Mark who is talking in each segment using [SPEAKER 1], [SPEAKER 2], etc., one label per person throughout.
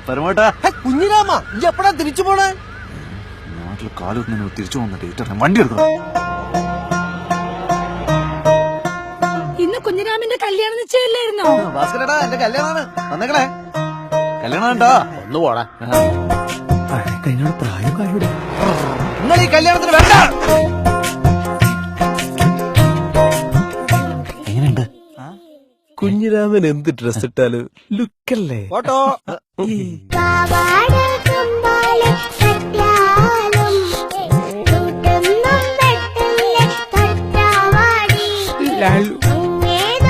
[SPEAKER 1] പരമോട്ടാ
[SPEAKER 2] കുഞ്ഞിരാമ ഈ എപ്പടാ തിരിച്ചു പോണേ?
[SPEAKER 1] നാട്ടിൽ കാലൊന്നും തിരിച്ചു പോകുന്ന ഡേറ്റ് വണ്ടി എടുക്കണം.
[SPEAKER 3] ഇന്ന് കുഞ്ഞിരാമന്റെ കല്യാണം നിശ്ചയല്ലായിരുന്നോ?
[SPEAKER 1] ഭാസ്കരേട്ടാ എന്റെ കല്യാണമാണ് വന്നേക്കണേ. കല്യാണം ഉണ്ടോ?
[SPEAKER 2] ഒന്ന് പോടാ.
[SPEAKER 1] കഴിഞ്ഞോട് പ്രായം കാര്യം നിങ്ങൾ ഈ കല്യാണത്തിന് വേണ്ട. എങ്ങനെയുണ്ട്
[SPEAKER 2] കുഞ്ഞിരാമൻ എന്ത് ഡ്രസ് ഇട്ടാലും ലുക്കല്ലേ?
[SPEAKER 1] ഫോട്ടോ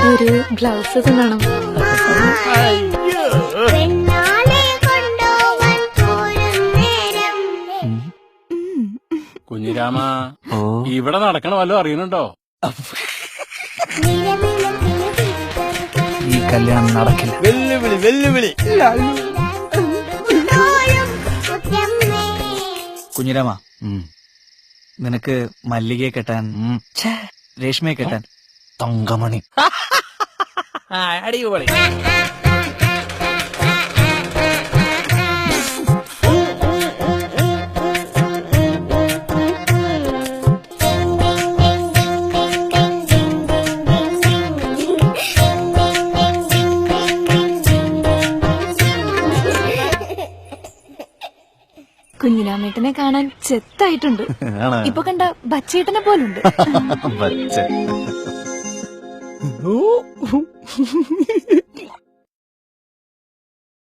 [SPEAKER 3] ഒരു ബ്ലൗസ് വേണം.
[SPEAKER 4] കുഞ്ഞിരാമ ഇവിടെ നടക്കണ വല്ലതും അറിയുന്നുണ്ടോ?
[SPEAKER 1] ഈ കല്യാണം നടക്കില്ല.
[SPEAKER 2] വെല്ലുവിളി വെല്ലുവിളി.
[SPEAKER 1] കുഞ്ഞിരാമ നിനക്ക് മല്ലികയെ കെട്ടാൻ രേഷ്മയെ കെട്ടാൻ തങ്കമണി.
[SPEAKER 2] അടിപൊളി.
[SPEAKER 3] കുഞ്ഞിരാമേട്ടനെ കാണാൻ ചെത്തായിട്ടുണ്ട്. ഇപ്പൊ കണ്ട ബച്ചേട്ടനെ പോലുണ്ട്.
[SPEAKER 1] ബച്ച.